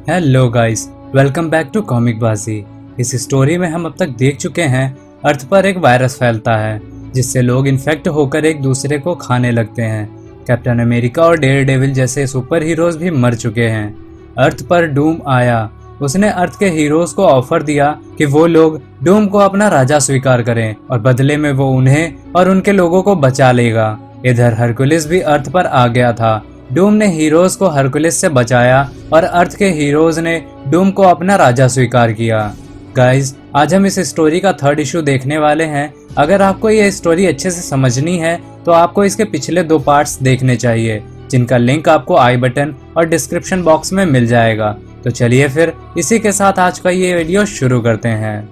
Hello guys, welcome back to comic Baazi. इस story में हम अब तक देख चुके हैं अर्थ पर एक वायरस फैलता है जिससे लोग इन्फेक्ट होकर एक दूसरे को खाने लगते हैं। कैप्टन अमेरिका और डेयर डेविल जैसे सुपर हीरोज भी मर चुके हैं। अर्थ पर डूम आया। उसने अर्थ के हीरोज को ऑफर दिया कि वो लोग डूम को अपना राजा स्वीकार करें और बदले में वो उन्हें और उनके लोगों को बचा लेगा। इधर हरकुलिस भी अर्थ पर आ गया था। डूम ने हीरोज को हरकुलिस से बचाया और अर्थ के हीरोज ने डूम को अपना राजा स्वीकार किया। गाइज, आज हम इस स्टोरी का थर्ड इशू देखने वाले हैं। अगर आपको ये स्टोरी अच्छे से समझनी है तो आपको इसके पिछले 2 पार्ट्स देखने चाहिए, जिनका लिंक आपको आई बटन और डिस्क्रिप्शन बॉक्स में मिल जाएगा। तो चलिए फिर इसी के साथ आज का ये वीडियो शुरू करते हैं।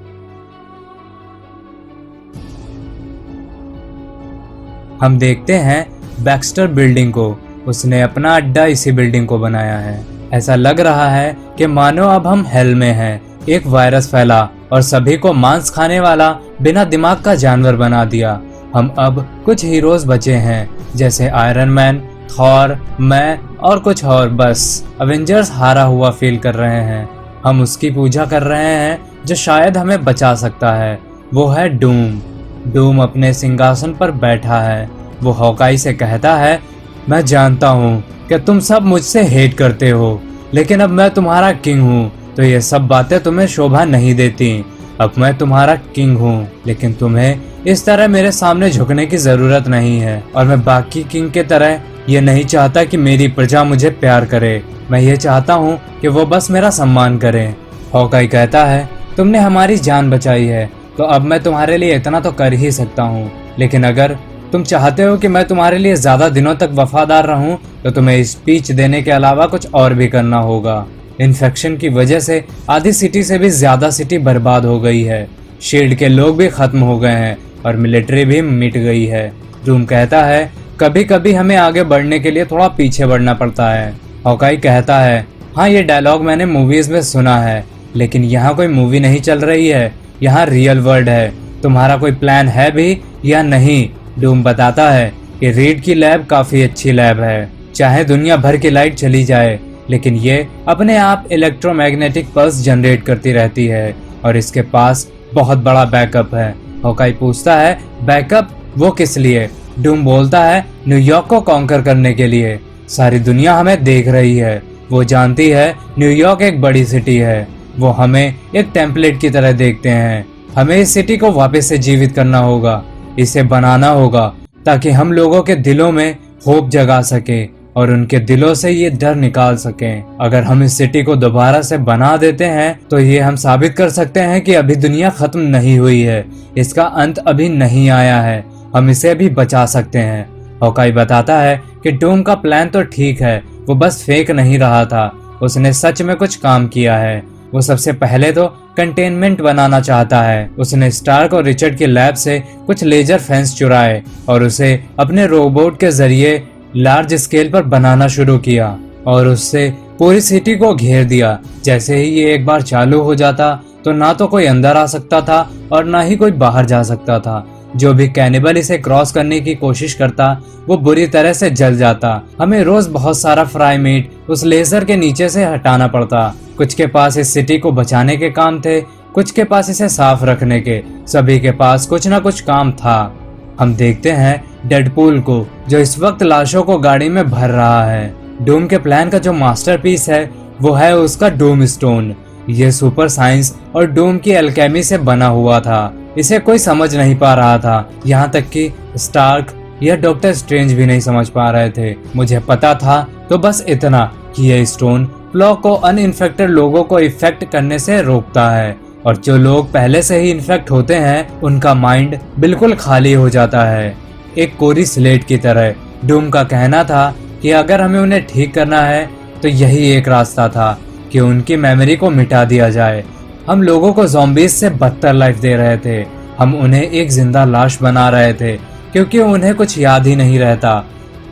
हम देखते हैं बैक्स्टर बिल्डिंग को। उसने अपना अड्डा इसी बिल्डिंग को बनाया है। ऐसा लग रहा है कि मानो अब हम हेल में हैं। एक वायरस फैला और सभी को मांस खाने वाला बिना दिमाग का जानवर बना दिया। हम अब कुछ हीरोज बचे हैं, जैसे आयरन मैन, थॉर, मैं और कुछ और। बस अवेंजर्स हारा हुआ फील कर रहे हैं। हम उसकी पूजा कर रहे हैं जो शायद हमें बचा सकता है। वो है डूम। डूम अपने सिंहासन पर बैठा है। वो हॉकाई से कहता है, मैं जानता हूँ कि तुम सब मुझसे हेट करते हो, लेकिन अब मैं तुम्हारा किंग हूँ, तो ये सब बातें तुम्हें शोभा नहीं देती। अब मैं तुम्हारा किंग हूँ, लेकिन तुम्हें इस तरह मेरे सामने झुकने की जरूरत नहीं है। और मैं बाकी किंग के तरह ये नहीं चाहता कि मेरी प्रजा मुझे प्यार करे। मैं ये चाहता हूँ कि वो बस मेरा सम्मान करे। हॉकाई कहता है, तुमने हमारी जान बचाई है, तो अब मैं तुम्हारे लिए इतना तो कर ही सकता हूँ। लेकिन अगर तुम चाहते हो कि मैं तुम्हारे लिए ज्यादा दिनों तक वफादार रहूं, तो तुम्हें स्पीच देने के अलावा कुछ और भी करना होगा। इन्फेक्शन की वजह से आधी सिटी से भी ज्यादा सिटी बर्बाद हो गई है। शील्ड के लोग भी खत्म हो गए हैं और मिलिट्री भी मिट गई है। डूम कहता है, कभी कभी हमें आगे बढ़ने के लिए थोड़ा पीछे बढ़ना पड़ता है। हॉकाई कहता है, हाँ, ये डायलॉग मैंने मूवीज में सुना है, लेकिन यहाँ कोई मूवी नहीं चल रही है, यहाँ रियल वर्ल्ड है। तुम्हारा कोई प्लान है भी या नहीं? डूम बताता है कि रीड की लैब काफी अच्छी लैब है। चाहे दुनिया भर की लाइट चली जाए, लेकिन ये अपने आप इलेक्ट्रोमैग्नेटिक पल्स जनरेट करती रहती है और इसके पास बहुत बड़ा बैकअप है। हॉकाई पूछता है, बैकअप वो किस लिए? डूम बोलता है, न्यूयॉर्क को कॉन्कर करने के लिए। सारी दुनिया हमें देख रही है। वो जानती है न्यूयॉर्क एक बड़ी सिटी है। वो हमें एक टेम्पलेट की तरह देखते हैं। हमें इस सिटी को वापस से जीवित करना होगा, इसे बनाना होगा, ताकि हम लोगों के दिलों में होप जगा सके और उनके दिलों से ये डर निकाल सकें। अगर हम इस सिटी को दोबारा से बना देते हैं तो ये हम साबित कर सकते हैं कि अभी दुनिया खत्म नहीं हुई है, इसका अंत अभी नहीं आया है, हम इसे भी बचा सकते हैं। हॉकाई बताता है कि डूम का प्लान तो ठीक है, वो बस फेक नहीं रहा था, उसने सच में कुछ काम किया है। वो सबसे पहले तो कंटेनमेंट बनाना चाहता है। उसने स्टार्क और रिचर्ड के लैब से कुछ लेजर फेंस चुराए और उसे अपने रोबोट के जरिए लार्ज स्केल पर बनाना शुरू किया और उससे पूरी सिटी को घेर दिया। जैसे ही ये एक बार चालू हो जाता तो ना तो कोई अंदर आ सकता था और ना ही कोई बाहर जा सकता था। जो भी कैनिबल इसे क्रॉस करने की कोशिश करता वो बुरी तरह से जल जाता। हमें रोज बहुत सारा फ्राई मीट उस लेजर के नीचे से हटाना पड़ता। कुछ के पास इस सिटी को बचाने के काम थे, कुछ के पास इसे साफ रखने के। सभी के पास कुछ ना कुछ काम था। हम देखते हैं डेडपूल को, जो इस वक्त लाशों को गाड़ी में भर रहा है। डूम के प्लान का जो मास्टरपीस है वो है उसका डूम स्टोन। ये सुपर साइंस और डूम की अल्केमी से बना हुआ था। इसे कोई समझ नहीं पा रहा था, यहाँ तक कि स्टार्क या डॉक्टर स्ट्रेंज भी नहीं समझ पा रहे थे। मुझे पता था तो बस इतना कि यह स्टोन फ्लॉ को अनइन्फेक्टेड लोगों को इफेक्ट करने से रोकता है और जो लोग पहले से ही इन्फेक्ट होते हैं उनका माइंड बिल्कुल खाली हो जाता है, एक कोरी स्लेट की तरह। डूम का कहना था कि अगर हमें उन्हें ठीक करना है तो यही एक रास्ता था कि उनकी मेमोरी को मिटा दिया जाए। हम लोगों को ज़ॉम्बीज से बदतर लाइफ दे रहे थे। हम उन्हें एक जिंदा लाश बना रहे थे क्योंकि उन्हें कुछ याद ही नहीं रहता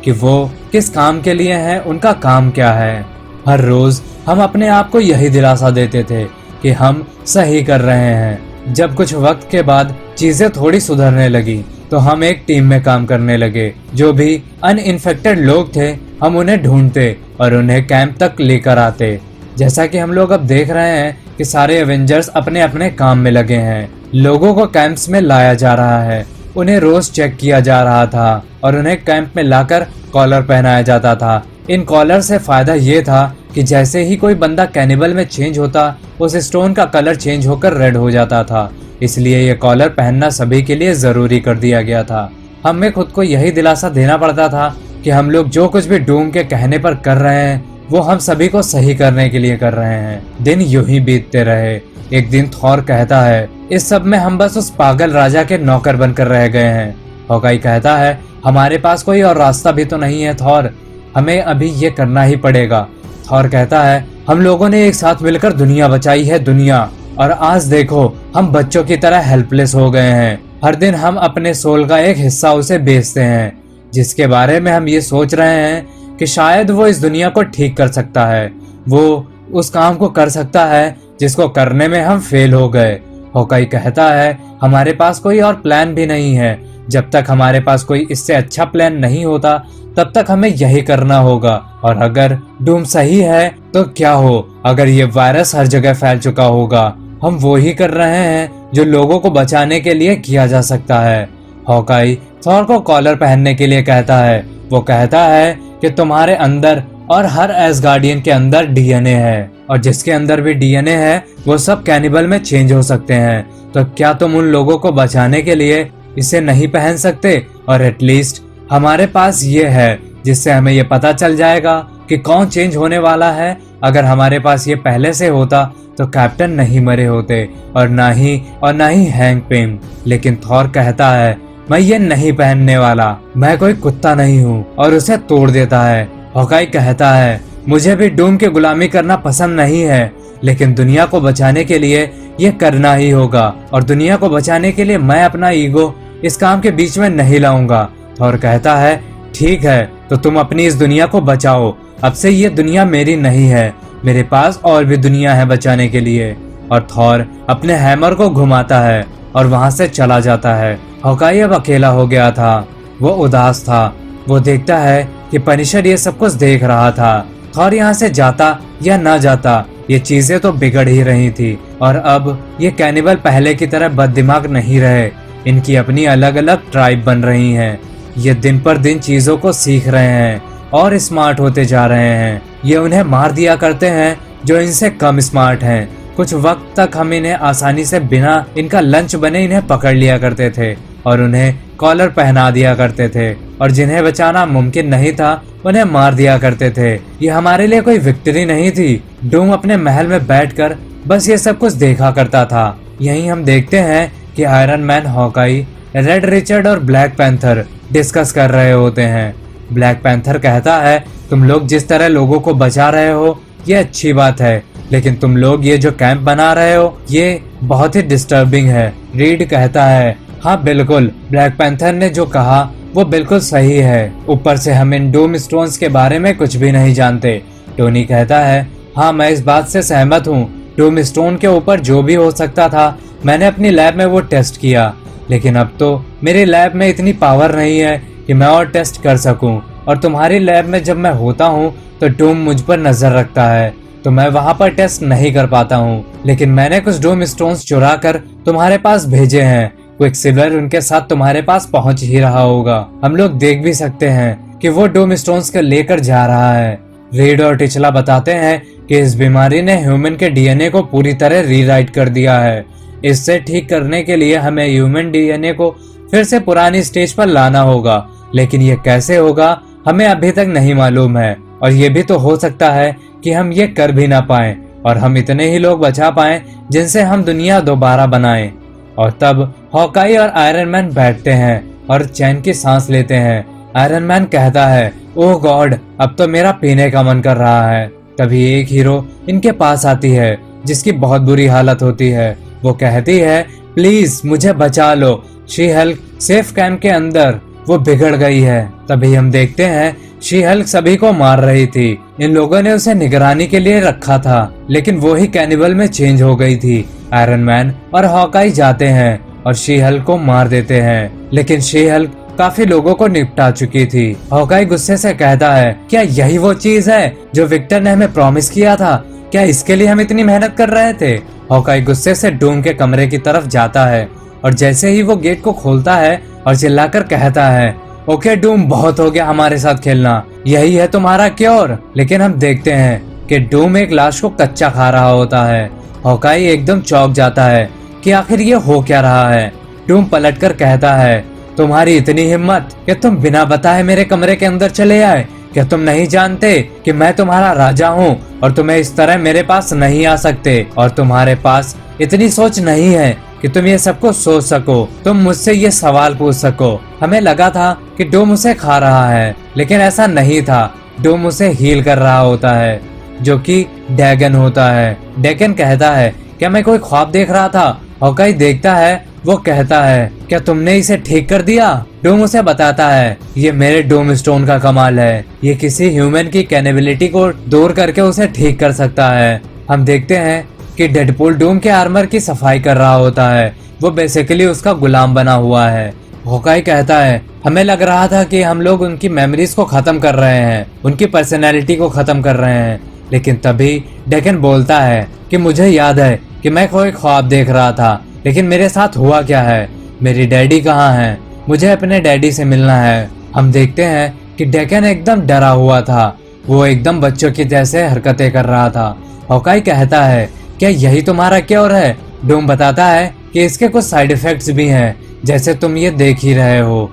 कि वो किस काम के लिए हैं, उनका काम क्या है। हर रोज हम अपने आप को यही दिलासा देते थे कि हम सही कर रहे हैं। जब कुछ वक्त के बाद चीजें थोड़ी सुधरने लगी तो हम एक टीम में काम करने लगे। जो भी अनइन्फेक्टेड लोग थे हम उन्हें ढूंढते और उन्हें कैंप तक लेकर आते। जैसा कि हम लोग अब देख रहे हैं कि सारे एवेंजर्स अपने अपने काम में लगे हैं। लोगों को कैंप्स में लाया जा रहा है, उन्हें रोज चेक किया जा रहा था और उन्हें कैंप में लाकर कॉलर पहनाया जाता था। इन कॉलर से फायदा ये था कि जैसे ही कोई बंदा कैनिबल में चेंज होता, उस स्टोन का कलर चेंज होकर रेड हो जाता था। इसलिए ये कॉलर पहनना सभी के लिए जरूरी कर दिया गया था। हमें खुद को यही दिलासा देना पड़ता था कि हम लोग जो कुछ भी डूम के कहने पर कर रहे हैं वो हम सभी को सही करने के लिए कर रहे हैं। दिन यूं ही बीतते रहे। एक दिन थॉर कहता है, इस सब में हम बस उस पागल राजा के नौकर बनकर रह गए हैं। हॉकाई कहता है, हमारे पास कोई और रास्ता भी तो नहीं है थॉर, हमें अभी ये करना ही पड़ेगा। थॉर कहता है, हम लोगों ने एक साथ मिलकर दुनिया बचाई है, दुनिया, और आज देखो हम बच्चों की तरह हेल्पलेस हो गए हैं। हर दिन हम अपने सोल का एक हिस्सा उसे बेचते हैं, जिसके बारे में हम ये सोच रहे हैं कि शायद वो इस दुनिया को ठीक कर सकता है, वो उस काम को कर सकता है जिसको करने में हम फेल हो गए। हॉकाई कहता है, हमारे पास कोई और प्लान भी नहीं है। जब तक हमारे पास कोई इससे अच्छा प्लान नहीं होता तब तक हमें यही करना होगा। और अगर डूम सही है तो क्या हो, अगर ये वायरस हर जगह फैल चुका होगा, हम वो ही कर रहे हैं जो लोगों को बचाने के लिए किया जा सकता है। हॉकाई थॉर को कॉलर पहनने के लिए कहता है। वो कहता है कि तुम्हारे अंदर और हर एसगार्डियन के अंदर डीएनए है, और जिसके अंदर भी डीएनए है वो सब कैनिबल में चेंज हो सकते हैं। तो क्या तुम उन लोगों को बचाने के लिए इसे नहीं पहन सकते? और एटलीस्ट हमारे पास ये है जिससे हमें ये पता चल जाएगा कि कौन चेंज होने वाला है। अगर हमारे पास ये पहले से होता तो कैप्टन नहीं मरे होते और ना ही हैंक पिम। लेकिन थॉर कहता है, मैं ये नहीं पहनने वाला, मैं कोई कुत्ता नहीं हूँ, और उसे तोड़ देता है। हॉकाई कहता है, मुझे भी डूम की गुलामी करना पसंद नहीं है, लेकिन दुनिया को बचाने के लिए ये करना ही होगा, और दुनिया को बचाने के लिए मैं अपना ईगो इस काम के बीच में नहीं लाऊंगा। थॉर कहता है, ठीक है, तो तुम अपनी इस दुनिया को बचाओ, अब से ये दुनिया मेरी नहीं है, मेरे पास और भी दुनिया है बचाने के लिए। और थॉर अपने हैमर को घुमाता है और वहां से चला जाता है। हॉकाई अब अकेला हो गया था, वो उदास था। वो देखता है कि पनिशर ये सब कुछ देख रहा था। थॉर यहाँ से जाता या ना जाता, ये चीजें तो बिगड़ ही रही थी, और अब ये कैनिबल पहले की तरह बददिमाग नहीं रहे। इनकी अपनी अलग अलग ट्राइब बन रही हैं। ये दिन पर दिन चीजों को सीख रहे हैं और स्मार्ट होते जा रहे हैं। ये उन्हें मार दिया करते हैं जो इनसे कम स्मार्ट हैं। कुछ वक्त तक हम इन्हें आसानी से बिना इनका लंच बने इन्हें पकड़ लिया करते थे और उन्हें कॉलर पहना दिया करते थे, और जिन्हें बचाना मुमकिन नहीं था उन्हें मार दिया करते थे। ये हमारे लिए कोई विक्ट्री नहीं थी। डूम अपने महल में बैठकर बस ये सब कुछ देखा करता था। यहीं हम देखते हैं कि iron man, Hawkeye, red Richard और ब्लैक पैंथर डिस्कस कर रहे होते हैं। ब्लैक पैंथर कहता है, तुम लोग जिस तरह लोगों को बचा रहे हो ये अच्छी बात है, लेकिन तुम लोग ये जो कैंप बना रहे हो ये बहुत ही डिस्टर्बिंग है। रीड कहता है, हाँ बिल्कुल, ब्लैक पैंथर ने जो कहा वो बिल्कुल सही है, ऊपर से हम इन डूम स्टोन्स के बारे में कुछ भी नहीं जानते। टोनी कहता है, हाँ मैं इस बात से सहमत हूँ, डूम स्टोन के ऊपर जो भी हो सकता था मैंने अपनी लैब में वो टेस्ट किया, लेकिन अब तो मेरी लैब में इतनी पावर नहीं है कि मैं और टेस्ट कर सकूं, और तुम्हारी लैब में जब मैं होता हूं तो डूम मुझ पर नजर रखता है, तो मैं वहां पर टेस्ट नहीं कर पाता हूं। लेकिन मैंने कुछ डूम स्टोन्स चुरा कर तुम्हारे पास भेजे हैं, क्विकसिल्वर उनके साथ तुम्हारे पास पहुंच ही रहा होगा। हम लोग देख भी सकते हैं कि वो डूम स्टोन्स को लेकर जा रहा है। रीड और टिचला बताते हैं कि इस बीमारी ने ह्यूमन के डीएनए को पूरी तरह रीराइट कर दिया है। इससे ठीक करने के लिए हमें ह्यूमन डीएनए को फिर से पुरानी स्टेज पर लाना होगा, लेकिन ये कैसे होगा हमें अभी तक नहीं मालूम है, और ये भी तो हो सकता है कि हम ये कर भी ना पाएं और हम इतने ही लोग बचा पाएं जिनसे हम दुनिया दोबारा बनाएं। और तब हॉकाई और आयरन मैन बैठते हैं और चैन की सांस लेते हैं। आयरन मैन कहता है, ओह गॉड, अब तो मेरा पीने का मन कर रहा है। तभी एक हीरो इनके पास आती है जिसकी बहुत बुरी हालत होती है। वो कहती है, प्लीज मुझे बचा लो, शी हल्क सेफ कैंप के अंदर वो बिगड़ गई है। तभी हम देखते हैं शी हल्क सभी को मार रही थी। इन लोगों ने उसे निगरानी के लिए रखा था, लेकिन वो ही कैनिबल में चेंज हो गई थी। आयरन मैन और हॉकाई जाते हैं और शी हल्क को मार देते हैं, लेकिन शी हल्क काफी लोगों को निपटा चुकी थी। हॉकाई गुस्से से कहता है, क्या यही वो चीज है जो विक्टर ने हमें प्रॉमिस किया था? क्या इसके लिए हम इतनी मेहनत कर रहे थे? हॉकाई गुस्से से डूम के कमरे की तरफ जाता है और जैसे ही वो गेट को खोलता है और चिल्लाकर कहता है, ओके डूम, बहुत हो गया हमारे साथ खेलना, यही है तुम्हारा क्योर। लेकिन हम देखते हैं कि डूम एक लाश को कच्चा खा रहा होता है। हॉकाई एकदम चौंक जाता है कि आखिर ये हो क्या रहा है। डूम पलटकर कहता है, तुम्हारी इतनी हिम्मत कि तुम बिना बताए मेरे कमरे के अंदर चले आए? क्या तुम नहीं जानते कि मैं तुम्हारा राजा हूँ और तुम्हें इस तरह मेरे पास नहीं आ सकते? और तुम्हारे पास इतनी सोच नहीं है कि तुम ये सब कुछ सोच सको, तुम मुझसे ये सवाल पूछ सको। हमें लगा था कि डूम उसे खा रहा है, लेकिन ऐसा नहीं था। डूम उसे हील कर रहा होता है, जो कि डैगन होता है। डैगन कहता है, क्या मैं कोई ख्वाब देख रहा था? हॉकाई देखता है, वो कहता है, क्या तुमने इसे ठीक कर दिया? डूम उसे बताता है, ये मेरे डूम स्टोन का कमाल है, ये किसी ह्यूमन की कैनेबिलिटी को दूर करके उसे ठीक कर सकता है। हम देखते हैं कि डेडपूल डूम के आर्मर की सफाई कर रहा होता है, वो बेसिकली उसका गुलाम बना हुआ है। हॉकाई कहता है, हमें लग रहा था कि हम लोग उनकी मेमोरीज को खत्म कर रहे हैं, उनकी पर्सनैलिटी को खत्म कर रहे हैं, लेकिन तभी डैगन बोलता है कि मुझे याद है कि मैं कोई ख्वाब देख रहा था, लेकिन मेरे साथ हुआ क्या है? मेरी डैडी कहाँ है? मुझे अपने डैडी से मिलना है। हम देखते हैं कि डैगन एकदम डरा हुआ था, वो एकदम बच्चों की जैसे हरकतें कर रहा था। हॉकाई कहता है, क्या यही तुम्हारा क्योर है? डूम बताता है कि इसके कुछ साइड इफेक्ट्स भी हैं, जैसे तुम ये देख ही रहे हो।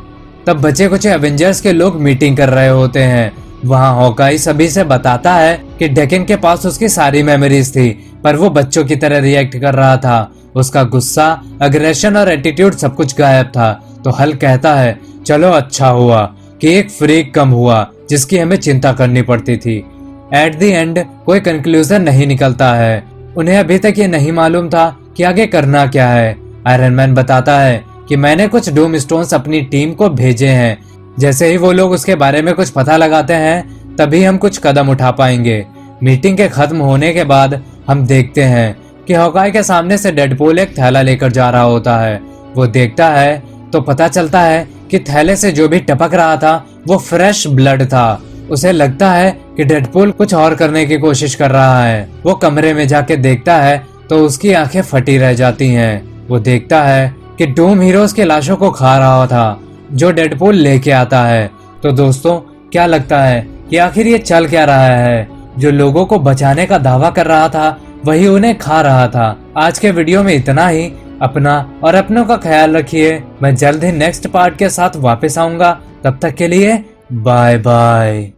तब बचे कुछ एवेंजर्स के लोग मीटिंग कर रहे होते हैं। वहाँ हॉकाई सभी से बताता है कि डैगन के पास उसकी सारी मेमोरीज थी, पर वो बच्चों की तरह रिएक्ट कर रहा था। उसका गुस्सा, अग्रेशन और एटीट्यूड सब कुछ गायब था। तो हल कहता है, चलो अच्छा हुआ कि एक फ्रीक कम हुआ जिसकी हमें चिंता करनी पड़ती थी। एट द एंड कोई कंक्लूजन नहीं निकलता है। उन्हें अभी तक ये नहीं मालूम था कि आगे करना क्या है। आयरन मैन बताता है कि मैंने कुछ डूम स्टोन्स अपनी टीम को भेजे हैं, जैसे ही वो लोग उसके बारे में कुछ पता लगाते हैं तभी हम कुछ कदम उठा पाएंगे। मीटिंग के खत्म होने के बाद हम देखते हैं कि हॉकाई के सामने से डेडपूल एक थैला लेकर जा रहा होता है। वो देखता है तो पता चलता है कि थैले से जो भी टपक रहा था वो फ्रेश ब्लड था। उसे लगता है कि डेडपूल कुछ और करने की कोशिश कर रहा है। वो कमरे में जाके देखता है तो उसकी आंखें फटी रह जाती हैं। वो देखता है कि डूम हीरोज के लाशों को खा रहा था जो डेडपूल लेके आता है। तो दोस्तों, क्या लगता है कि आखिर ये चल क्या रहा है? जो लोगों को बचाने का दावा कर रहा था वही उन्हें खा रहा था। आज के वीडियो में इतना ही। अपना और अपनों का ख्याल रखिए। मैं जल्द ही नेक्स्ट पार्ट के साथ वापस आऊंगा। तब तक के लिए बाय बाय।